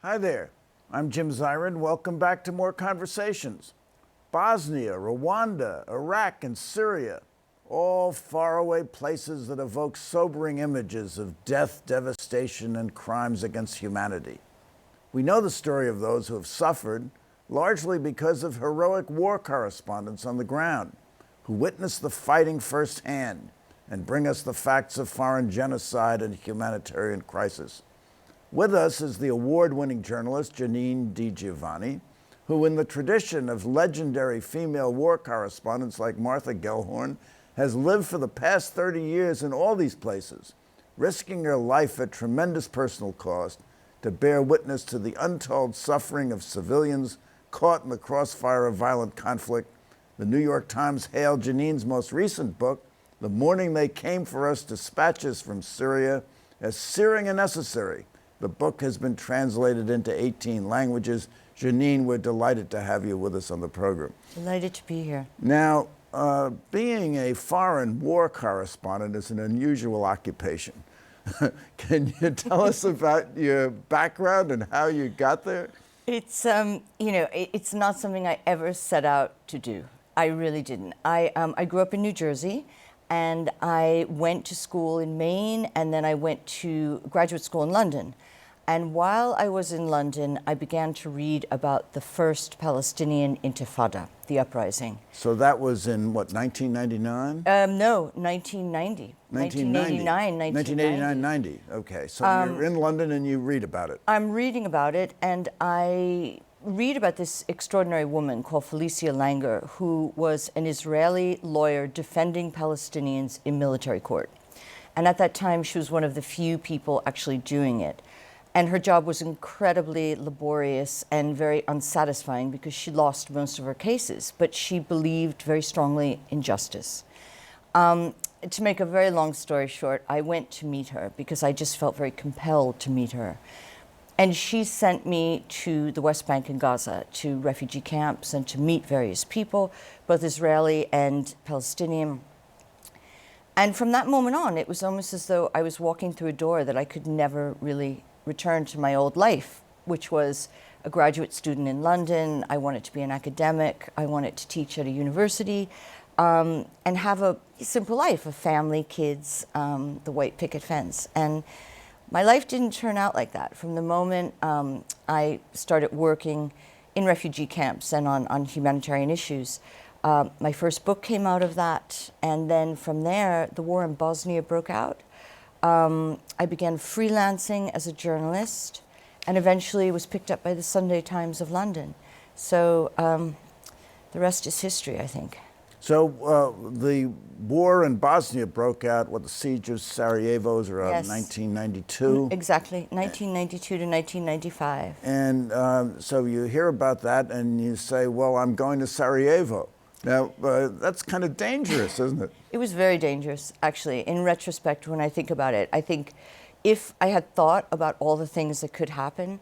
Hi there, I'm Jim Zirin. Welcome back to more conversations. Bosnia, Rwanda, Iraq, and Syria, all faraway places that evoke sobering images of death, devastation, and crimes against humanity. We know the story of those who have suffered, largely because of heroic war correspondents on the ground, who witness the fighting firsthand and bring us the facts of foreign genocide and humanitarian crisis. With us is the award-winning journalist Janine di Giovanni, who, in the tradition of legendary female war correspondents like Martha Gellhorn, has lived for the past 30 years in all these places, risking her life at tremendous personal cost to bear witness to the untold suffering of civilians caught in the crossfire of violent conflict. The New York Times hailed Janine's most recent book, The Morning They Came for Us, Dispatches from Syria, as searing and necessary. The book has been translated into 18 languages. Janine, we're delighted to have you with us on the program. Delighted to be here. Now, being a foreign war correspondent is an unusual occupation. Can you tell us about your background and how you got there? It's it's not something I ever set out to do. I really didn't. I grew up in New Jersey, and I went to school in Maine, and then I went to graduate school in London. And while I was in London, I began to read about the first Palestinian Intifada, the uprising. So that was in, what, 1999? No, 1990. 1989, 1989-90. Okay, so you're in London and you read about it. I'm reading about it, and I read about this extraordinary woman called Felicia Langer, who was an Israeli lawyer defending Palestinians in military court. And at that time, she was one of the few people actually doing it. And her job was incredibly laborious and very unsatisfying because she lost most of her cases, but she believed very strongly in justice. To make a very long story short, I went to meet her because I just felt very compelled to meet her. And she sent me to the West Bank and Gaza, to refugee camps, and to meet various people, both Israeli and Palestinian. And from that moment on, it was almost as though I was walking through a door that I could never really return to my old life, which was a graduate student in London. I wanted to be an academic. I wanted to teach at a university and have a simple life of family, kids, the white picket fence. And my life didn't turn out like that. From the moment I started working in refugee camps and on humanitarian issues, my first book came out of that. And then from there, the war in Bosnia broke out. I began freelancing as a journalist and eventually was picked up by the Sunday Times of London. So the rest is history, I think. So the war in Bosnia broke out, the siege of Sarajevo was around 1992? Exactly, 1992 to 1995. And so you hear about that and you say, well, I'm going to Sarajevo. Now, that's kind of dangerous, isn't it? It was very dangerous, actually. In retrospect, when I think about it, I think if I had thought about all the things that could happen,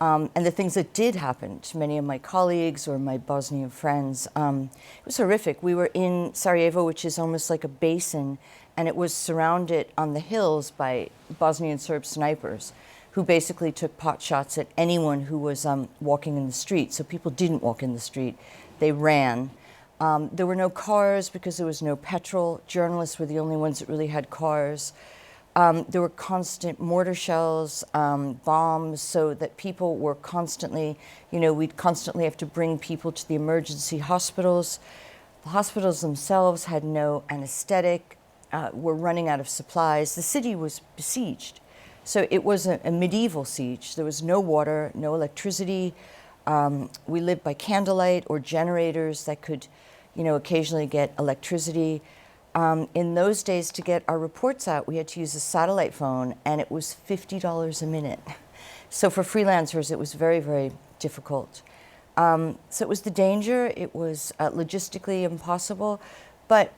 and the things that did happen to many of my colleagues or my Bosnian friends, it was horrific. We were in Sarajevo, which is almost like a basin, and it was surrounded on the hills by Bosnian Serb snipers who basically took pot shots at anyone who was walking in the street. So people didn't walk in the street, they ran. There were no cars because there was no petrol. Journalists were the only ones that really had cars. There were constant mortar shells, bombs, so that people were constantly, we'd constantly have to bring people to the emergency hospitals. The hospitals themselves had no anesthetic, were running out of supplies. The city was besieged. So it was a medieval siege. There was no water, no electricity. We lived by candlelight or generators that could occasionally get electricity. In those days, to get our reports out, we had to use a satellite phone, and it was $50 a minute. So for freelancers, it was very, very difficult. So it was the danger. It was logistically impossible. But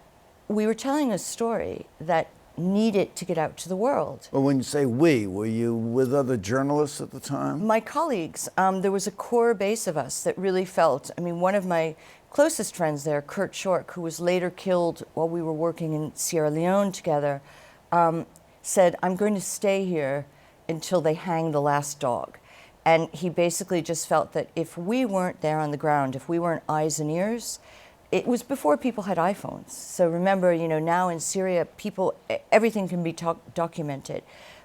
we were telling a story that needed to get out to the world. Well, when you say we, were you with other journalists at the time? My colleagues. There was a core base of us that really felt, one of my closest friends there, Kurt Schork, who was later killed while we were working in Sierra Leone together, said, I'm going to stay here until they hang the last dog. And he basically just felt that if we weren't there on the ground, if we weren't eyes and ears, it was before people had iPhones. So remember, now in Syria, everything can be documented.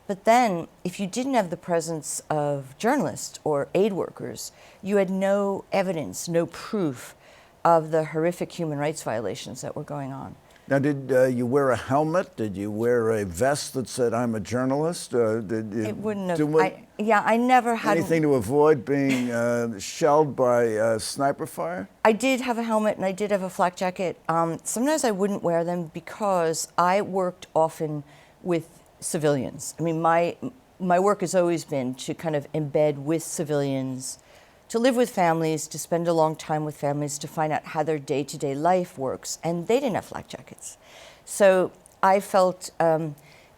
But then, if you didn't have the presence of journalists or aid workers, you had no evidence, no proof of the horrific human rights violations that were going on. Now, did you wear a helmet? Did you wear a vest that said, "I'm a journalist"? Did you It wouldn't have. I never had anything to avoid being shelled by sniper fire? I did have a helmet and I did have a flak jacket. Sometimes I wouldn't wear them because I worked often with civilians. I mean, my work has always been to kind of embed with civilians, to live with families, to spend a long time with families, to find out how their day-to-day life works. And they didn't have flak jackets. So I felt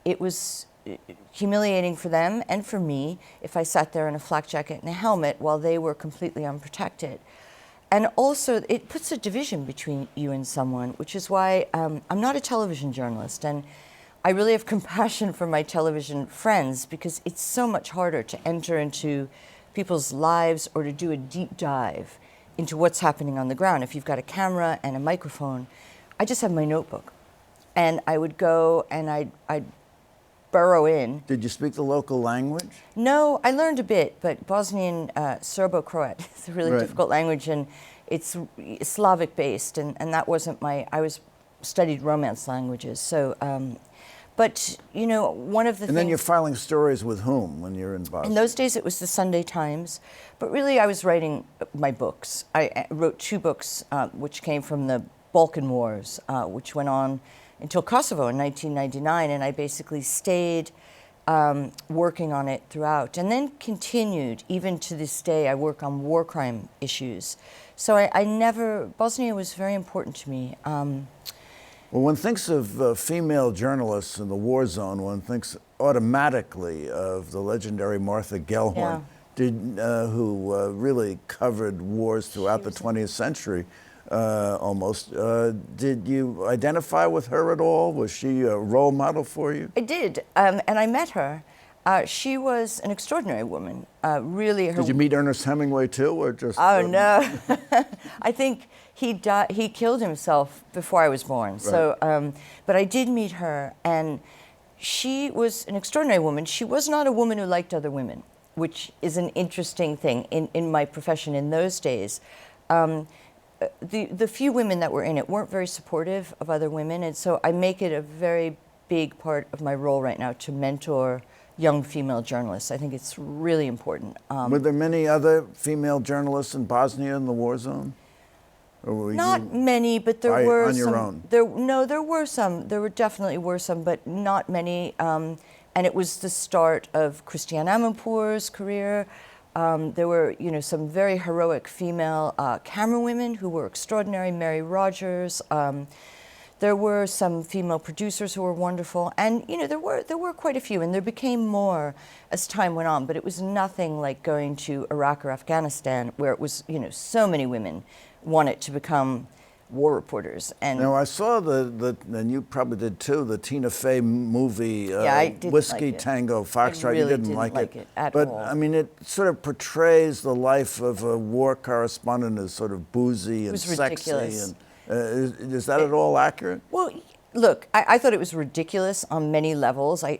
it was humiliating for them and for me if I sat there in a flak jacket and a helmet while they were completely unprotected. And also, it puts a division between you and someone, which is why I'm not a television journalist. And I really have compassion for my television friends because it's so much harder to enter into people's lives or to do a deep dive into what's happening on the ground. If you've got a camera and a microphone, I just have my notebook. And I would go and I'd burrow in. Did you speak the local language? No, I learned a bit, but Bosnian Serbo-Croat is a really difficult language, and it's Slavic based, and that wasn't I studied Romance languages, so, but, one of the things... And then you're filing stories with whom when you're in Bosnia? In those days, it was the Sunday Times, but really I was writing my books. I wrote 2 books, which came from the Balkan Wars, which went on until Kosovo in 1999, and I basically stayed working on it throughout, and then continued, even to this day, I work on war crime issues. So Bosnia was very important to me. Well, one thinks of female journalists in the war zone, one thinks automatically of the legendary Martha Gellhorn, who really covered wars throughout the 20th century. Almost. Did you identify with her at all? Was she a role model for you? I did, and I met her. She was an extraordinary woman. Really, Did you meet Ernest Hemingway too, or just? Oh no, I think he killed himself before I was born. Right. So, but I did meet her, and she was an extraordinary woman. She was not a woman who liked other women, which is an interesting thing in my profession in those days. The few women that were in it weren't very supportive of other women, and so I make it a very big part of my role right now to mentor young female journalists. I think it's really important. Were there many other female journalists in Bosnia in the war zone? Not many, but there were on some. Your own? There were some. There definitely were some, but not many. And it was the start of Christiane Amanpour's career. There were, some very heroic female camera women who were extraordinary. Mary Rogers. There were some female producers who were wonderful, and there were quite a few, and there became more as time went on. But it was nothing like going to Iraq or Afghanistan, where it was so many women wanted to become war reporters. And now I saw and you probably did too, the Tina Fey movie, I didn't Whiskey like it. Tango Foxtrot. I really You didn't like it at but all. I mean, it sort of portrays the life of a war correspondent as sort of boozy and sexy. Ridiculous. And is that at all accurate? Well, look, I thought it was ridiculous on many levels. I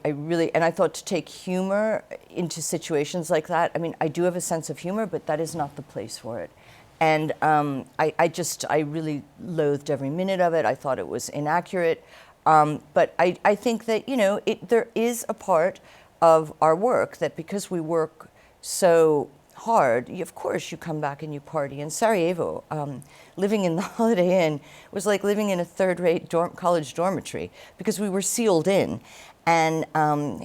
thought to take humor into situations like that, I mean, I do have a sense of humor, but that is not the place for it. And I really loathed every minute of it. I thought it was inaccurate. But I think that, there is a part of our work that because we work so hard, of course you come back and you party. In Sarajevo, living in the Holiday Inn was like living in a third-rate college dormitory because we were sealed in. And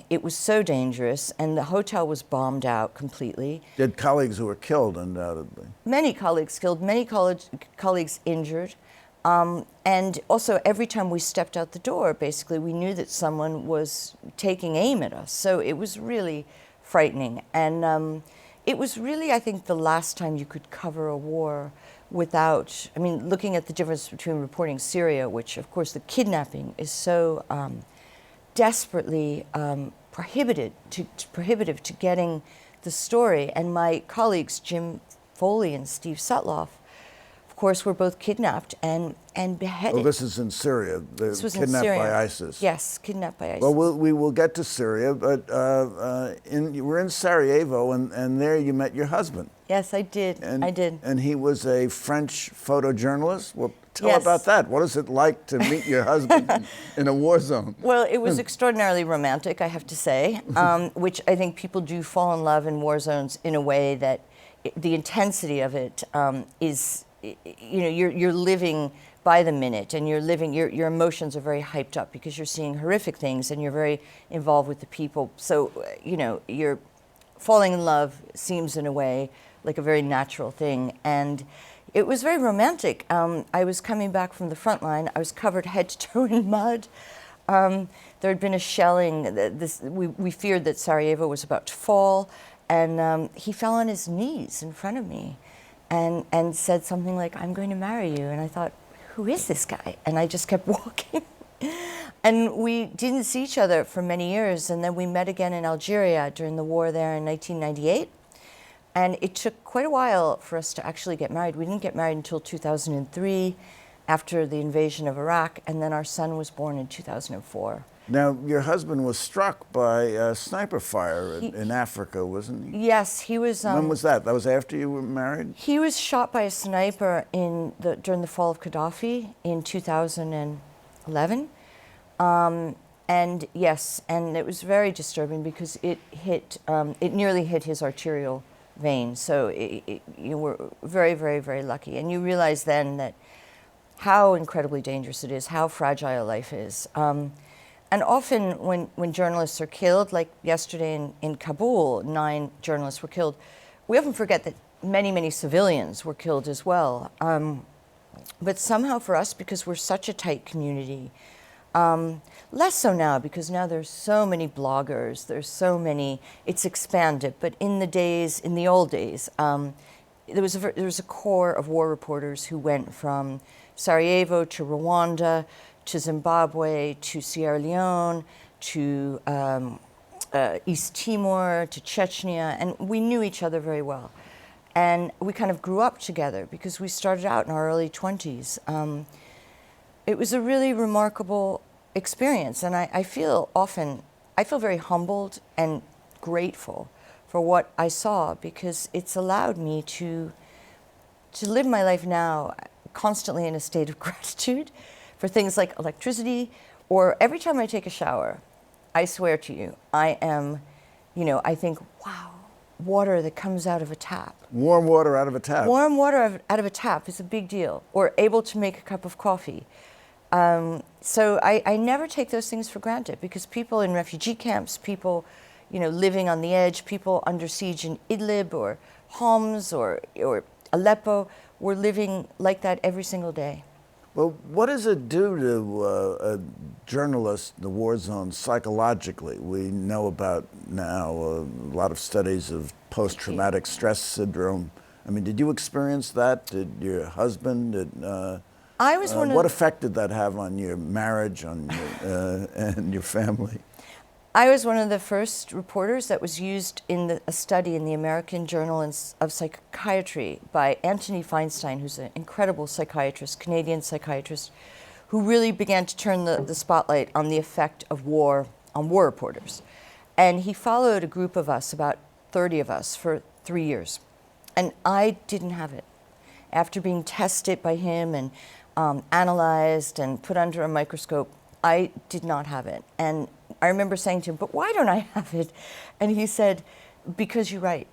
it was so dangerous, and the hotel was bombed out completely. You had colleagues who were killed, undoubtedly. Many colleagues killed, many colleagues injured. And also, every time we stepped out the door, basically, we knew that someone was taking aim at us. So it was really frightening. And it was really, I think, the last time you could cover a war without, looking at the difference between reporting Syria, which, of course, the kidnapping is so desperately prohibitive to getting the story. And my colleagues, Jim Foley and Steve Sutloff, of course, were both kidnapped and beheaded. Oh, this is in Syria. They're This was kidnapped in Syria. by ISIS. Yes, kidnapped by ISIS. Well, we will get to Syria, but we're in Sarajevo, and there you met your husband. Yes, I did. And, I did. And he was a French photojournalist. Well, tell Yes. about that. What is it like to meet your husband in a war zone? Well, it was extraordinarily romantic, I have to say, which I think people do fall in love in war zones in a way that the intensity of it is, you're living by the minute, and your emotions are very hyped up because you're seeing horrific things and you're very involved with the people. So, you're falling in love seems in a way like a very natural thing. And it was very romantic. I was coming back from the front line. I was covered head to toe in mud. There had been a shelling. We feared that Sarajevo was about to fall. And he fell on his knees in front of me and said something like, "I'm going to marry you." And I thought, who is this guy? And I just kept walking. And we didn't see each other for many years. And then we met again in Algeria during the war there in 1998. And it took quite a while for us to actually get married. We didn't get married until 2003, after the invasion of Iraq, and then our son was born in 2004. Now, your husband was struck by sniper fire in Africa, wasn't he? Yes, he was. When was that? That was after you were married? He was shot by a sniper during the fall of Gaddafi in 2011. And yes, and it was very disturbing because it nearly hit his arterial vein. So you were very, very, very lucky. And you realize then that how incredibly dangerous it is, how fragile life is. And often when journalists are killed, like yesterday in Kabul, 9 journalists were killed, we often forget that many, many civilians were killed as well. But somehow for us, because we're such a tight community, less so now, because now there's so many bloggers, it's expanded. But in the old days, there was a core of war reporters who went from Sarajevo to Rwanda, to Zimbabwe, to Sierra Leone, to East Timor, to Chechnya, and we knew each other very well. And we kind of grew up together because we started out in our early 20s. It was a really remarkable experience, and I feel very humbled and grateful for what I saw, because it's allowed me to live my life now constantly in a state of gratitude for things like electricity, or every time I take a shower, I swear to you, I think, wow, water that comes out of a tap. Warm water out of a tap. Warm water out of a tap is a big deal, or able to make a cup of coffee. So I never take those things for granted, because people in refugee camps, people living on the edge, people under siege in Idlib or Homs or Aleppo, were living like that every single day. Well, what does it do to a journalist in the war zone psychologically? We know about now a lot of studies of post-traumatic stress syndrome. I mean, did you experience that? Did your husband? What effect did that have on your marriage, and your family? I was one of the first reporters that was used in a study in the American Journal of Psychiatry by Anthony Feinstein, who's an incredible psychiatrist, Canadian psychiatrist, who really began to turn the spotlight on the effect of war on war reporters. And he followed a group of us, about 30 of us, for 3 years. And I didn't have it. After being tested by him and analyzed and put under a microscope, I did not have it. And I remember saying to him, "But why don't I have it?" And he said, "Because you're right.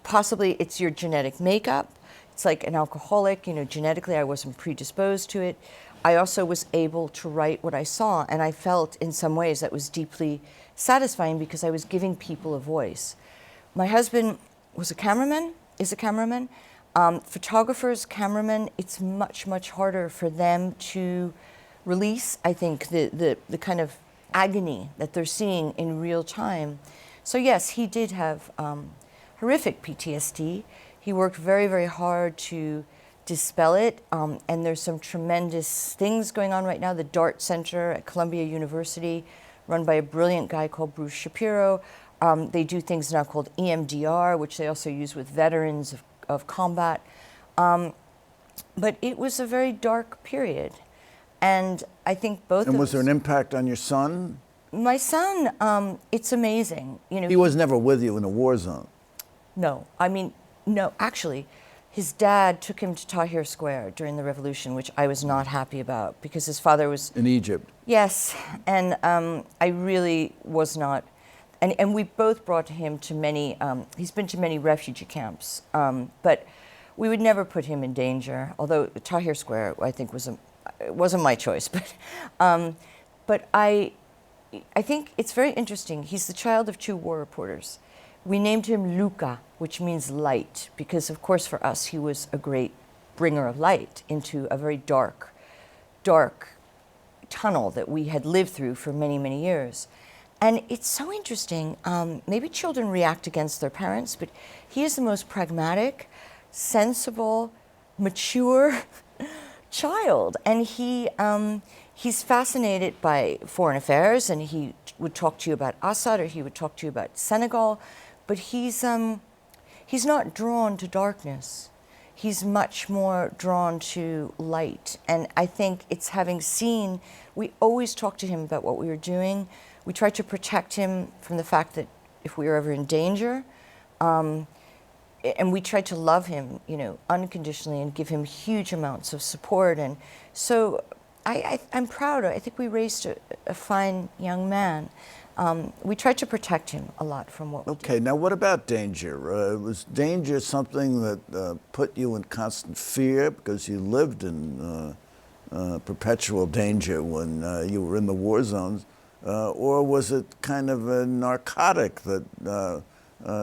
Possibly it's your genetic makeup. It's like an alcoholic, genetically I wasn't predisposed to it. I also was able to write what I saw, and I felt in some ways that was deeply satisfying because I was giving people a voice." My husband is a cameraman. Photographers, cameramen, it's much, much harder for them to release, I think, the kind of agony that they're seeing in real time. So yes, he did have horrific PTSD. He worked very, very hard to dispel it, and there's some tremendous things going on right now. The DART Center at Columbia University, run by a brilliant guy called Bruce Shapiro, They do things now called EMDR, which they also use with veterans of combat. But it was a very dark period. And I think both of us... And was there an impact on your son? My son, it's amazing. You know, He was never with you in a war zone. No, I mean, no, actually, his dad took him to Tahrir Square during the revolution, which I was not happy about because his father was... In Egypt? Yes, and I really was not... And we both brought him to many... he's been to many refugee camps, but we would never put him in danger, although Tahrir Square, I think, it wasn't my choice. But I think it's very interesting. He's the child of 2 war reporters. We named him Luca, which means light, because of course for us he was a great bringer of light into a very dark, dark tunnel that we had lived through for many, many years. And it's so interesting. Maybe children react against their parents, but he is the most pragmatic, sensible, mature child. And he's fascinated by foreign affairs, and he would talk to you about Assad, or he would talk to you about Senegal, but he's not drawn to darkness. He's much more drawn to light. And I think it's having seen, we always talked to him about what we were doing. We tried to protect him from the fact that if we were ever in danger, and we tried to love him, you know, unconditionally and give him huge amounts of support. And so I'm proud. I think we raised a fine young man. We tried to protect him a lot from what we did. Okay, now what about danger? Was danger something that put you in constant fear because you lived in perpetual danger when you were in the war zones? Or was it kind of a narcotic that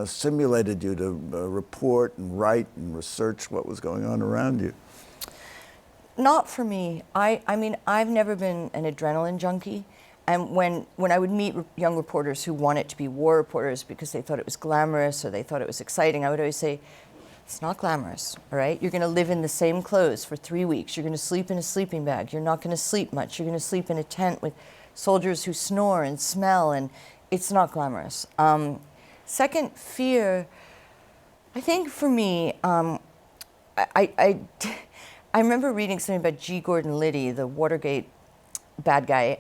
stimulated you to report and write and research what was going on around you? Not for me. I mean, I've never been an adrenaline junkie. And when I would meet young reporters who wanted to be war reporters because they thought it was glamorous or they thought it was exciting, I would always say, it's not glamorous, all right? You're going to live in the same clothes for 3 weeks. You're going to sleep in a sleeping bag. You're not going to sleep much. You're going to sleep in a tent with soldiers who snore and smell, and it's not glamorous. Second, fear. I think for me, I remember reading something about G. Gordon Liddy, the Watergate bad guy,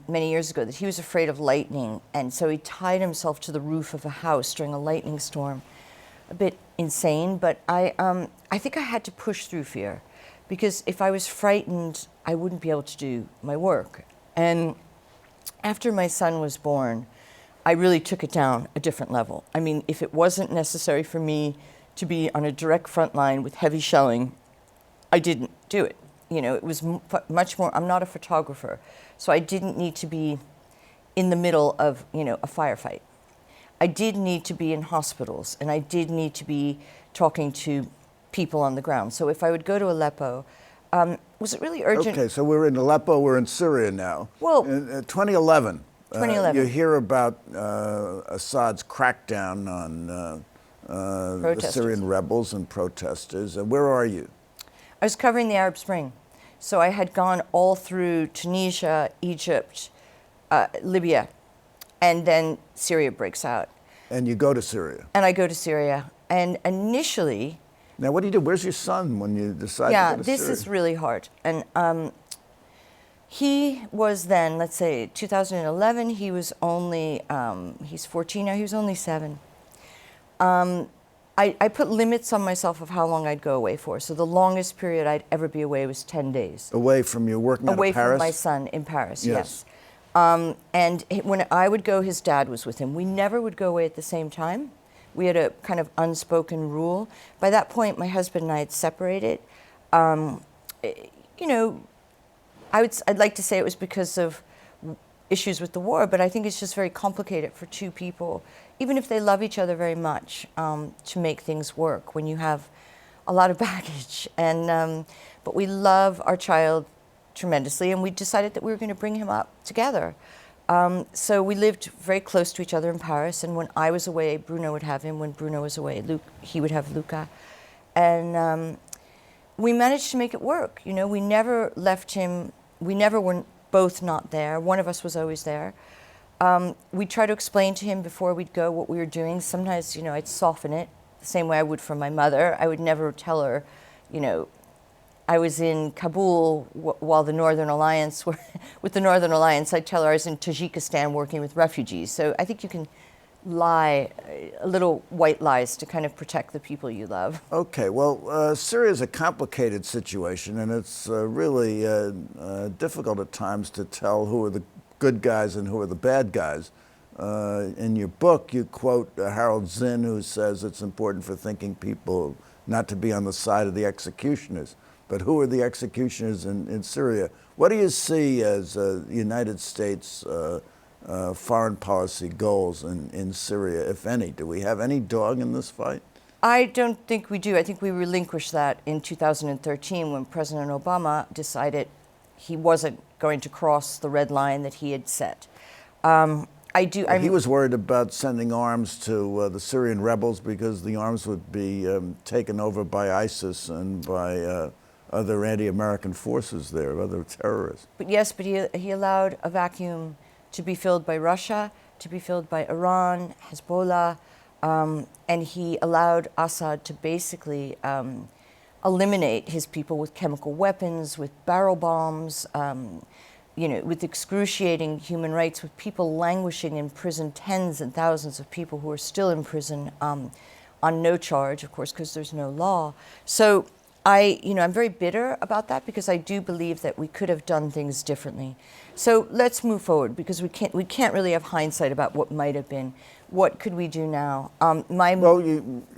many years ago, that he was afraid of lightning, and so he tied himself to the roof of a house during a lightning storm. A bit insane, but I think I had to push through fear, because if I was frightened, I wouldn't be able to do my work. And after my son was born, I really took it down a different level. I mean, if it wasn't necessary for me to be on a direct front line with heavy shelling, I didn't do it. You know, it was much more, I'm not a photographer, so I didn't need to be in the middle of, you know, a firefight. I did need to be in hospitals, and I did need to be talking to people on the ground. So if I would go to Aleppo, was it really urgent? Okay, so we're in Aleppo, we're in Syria now. Well, in 2011, 2011. You hear about Assad's crackdown on the Syrian rebels and protesters. Where are you? I was covering the Arab Spring. So I had gone all through Tunisia, Egypt, Libya, and then Syria breaks out. And you go to Syria? And I go to Syria. And initially... Now, what do you do? Where's your son when you decide to go to Syria? Yeah, this is really hard. And he was then, let's say, 2011, he was only, he's 14 now, he was only 7. I put limits on myself of how long I'd go away for. So the longest period I'd ever be away was 10 days. Away from your working out of Paris? Away from my son in Paris, yes. And when I would go, his dad was with him. We never would go away at the same time. We had a kind of unspoken rule. By that point, my husband and I had separated. You know, I'd like to say it was because of issues with the war, but I think it's just very complicated for 2 people, even if they love each other very much, to make things work when you have a lot of baggage. And but we love our child tremendously, and we decided that we were going to bring him up together. So we lived very close to each other in Paris, and when I was away, Bruno would have him. When Bruno was away, he would have Luca. And we managed to make it work. You know, we never left him, we never were both not there. One of us was always there. We try to explain to him before we'd go what we were doing. Sometimes, I'd soften it the same way I would for my mother. I would never tell her, I was in Kabul while the Northern Alliance were, with the Northern Alliance, I'd tell her I was in Tajikistan working with refugees. So I think you can lie, little white lies to kind of protect the people you love. Okay, well, Syria is a complicated situation, and it's really difficult at times to tell who are the good guys and who are the bad guys. In your book, you quote Harold Zinn, who says it's important for thinking people not to be on the side of the executioners. But who are the executioners in Syria? What do you see as United States foreign policy goals in Syria, if any? Do we have any dog in this fight? I don't think we do. I think we relinquished that in 2013 when President Obama decided he wasn't going to cross the red line that he had set. He was worried about sending arms to the Syrian rebels because the arms would be taken over by ISIS and by other anti-American forces there, other terrorists. But he allowed a vacuum to be filled by Russia, to be filled by Iran, Hezbollah, and he allowed Assad to basically eliminate his people with chemical weapons, with barrel bombs, with excruciating human rights, with people languishing in prison, tens and thousands of people who are still in prison on no charge, of course, because there's no law. So I'm very bitter about that because I do believe that we could have done things differently. So let's move forward because we can't really have hindsight about what might have been. What could we do now?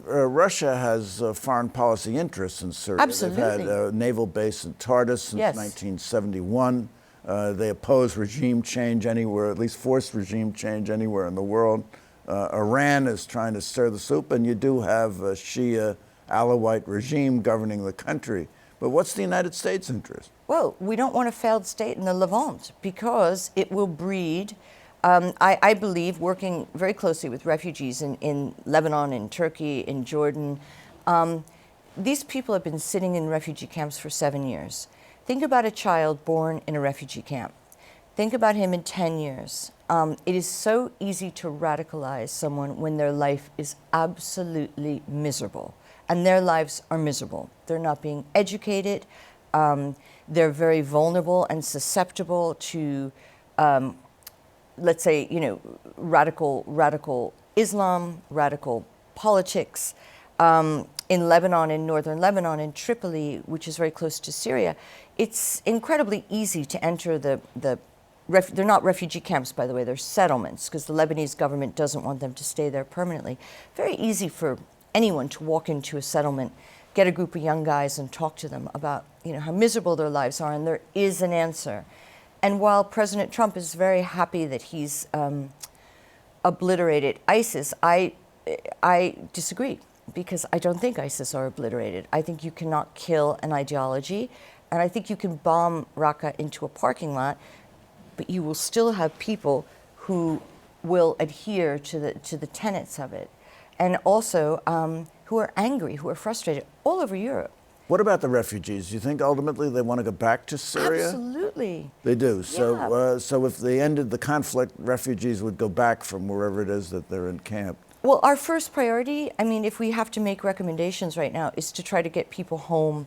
Russia has foreign policy interests in Syria. Absolutely. They've had a naval base in Tartus since 1971. They oppose regime change anywhere, at least forced regime change anywhere in the world. Iran is trying to stir the soup, and you do have a Shia Alawite regime governing the country. But what's the United States' interest? Well, we don't want a failed state in the Levant because it will breed. I believe, working very closely with refugees in Lebanon, in Turkey, in Jordan, these people have been sitting in refugee camps for 7 years. Think about a child born in a refugee camp. Think about him in 10 years. It is so easy to radicalize someone when their life is absolutely miserable. And their lives are miserable. They're not being educated. They're very vulnerable and susceptible to, let's say, radical Islam, radical politics. In Lebanon, in northern Lebanon, in Tripoli, which is very close to Syria, it's incredibly easy to enter they're not refugee camps, by the way, they're settlements, because the Lebanese government doesn't want them to stay there permanently. Very easy for anyone to walk into a settlement, get a group of young guys and talk to them about how miserable their lives are, and there is an answer. And while President Trump is very happy that he's obliterated ISIS, I disagree, because I don't think ISIS are obliterated. I think you cannot kill an ideology, and I think you can bomb Raqqa into a parking lot, but you will still have people who will adhere to the tenets of it, and also who are angry, who are frustrated all over Europe. What about the refugees? Do you think ultimately they want to go back to Syria? Absolutely. They do. Yeah. So if they ended the conflict, refugees would go back from wherever it is that they're encamped. Well, our first priority, if we have to make recommendations right now, is to try to get people home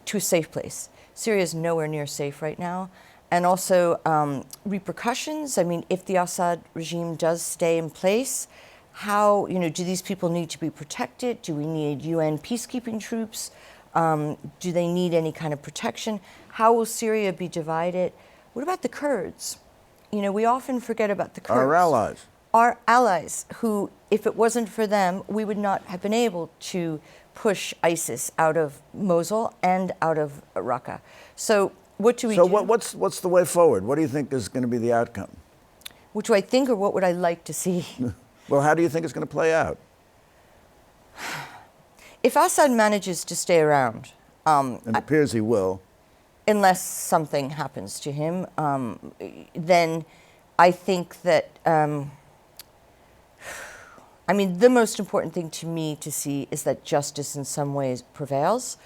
to a safe place. Syria is nowhere near safe right now. And also repercussions. If the Assad regime does stay in place, how, do these people need to be protected? Do we need UN peacekeeping troops? Do they need any kind of protection? How will Syria be divided? What about the Kurds? We often forget about the Kurds. Our allies. Our allies, who, if it wasn't for them, we would not have been able to push ISIS out of Mosul and out of Raqqa. So what do we do? So what's the way forward? What do you think is going to be the outcome? What do I think, or what would I like to see? Well, how do you think it's going to play out? If Assad manages to stay around, and it appears he will, unless something happens to him, then I think that, the most important thing to me to see is that justice in some ways prevails.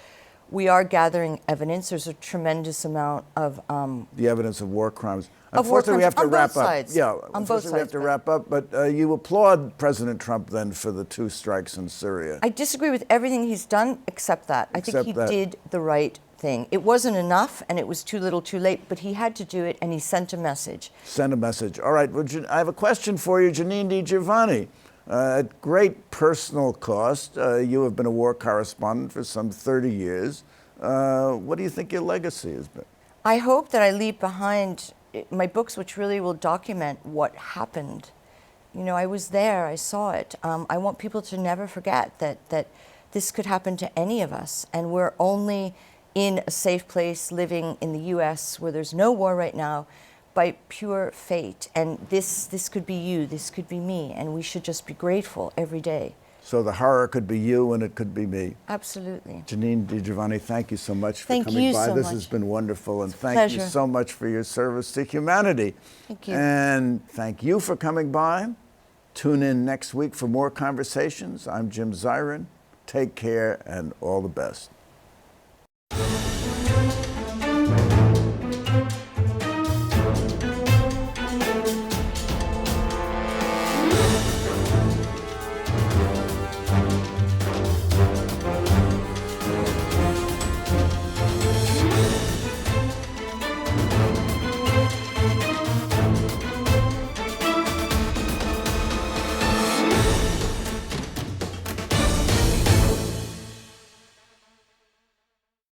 We are gathering evidence. There's a tremendous amount of the evidence of war crimes. Of war Unfortunately, we have crimes to on wrap both up. sides. Yeah, On both unfortunately, we have sides, to right. wrap up. But you applaud President Trump then for the 2 strikes in Syria. I disagree with everything he's done except that. I think Except he that. did the right thing. It wasn't enough, and it was too little too late, but he had to do it, and he sent a message. Send a message. All right. Well, I have a question for you, Janine di Giovanni. At great personal cost, you have been a war correspondent for some 30 years. What do you think your legacy has been? I hope that I leave behind my books, which really will document what happened. You know, I was there, I saw it. I want people to never forget that this could happen to any of us, and we're only in a safe place living in the US where there's no war right now by pure fate. And this could be you, this could be me, and we should just be grateful every day. So the horror could be you and it could be me. Absolutely. Janine di Giovanni, thank you so much for Thank coming you by. so This much. has been wonderful, and It's a thank you pleasure. so much for your service to humanity. Thank you. And thank you for coming by. Tune in next week for more conversations. I'm Jim Zirin. Take care and all the best.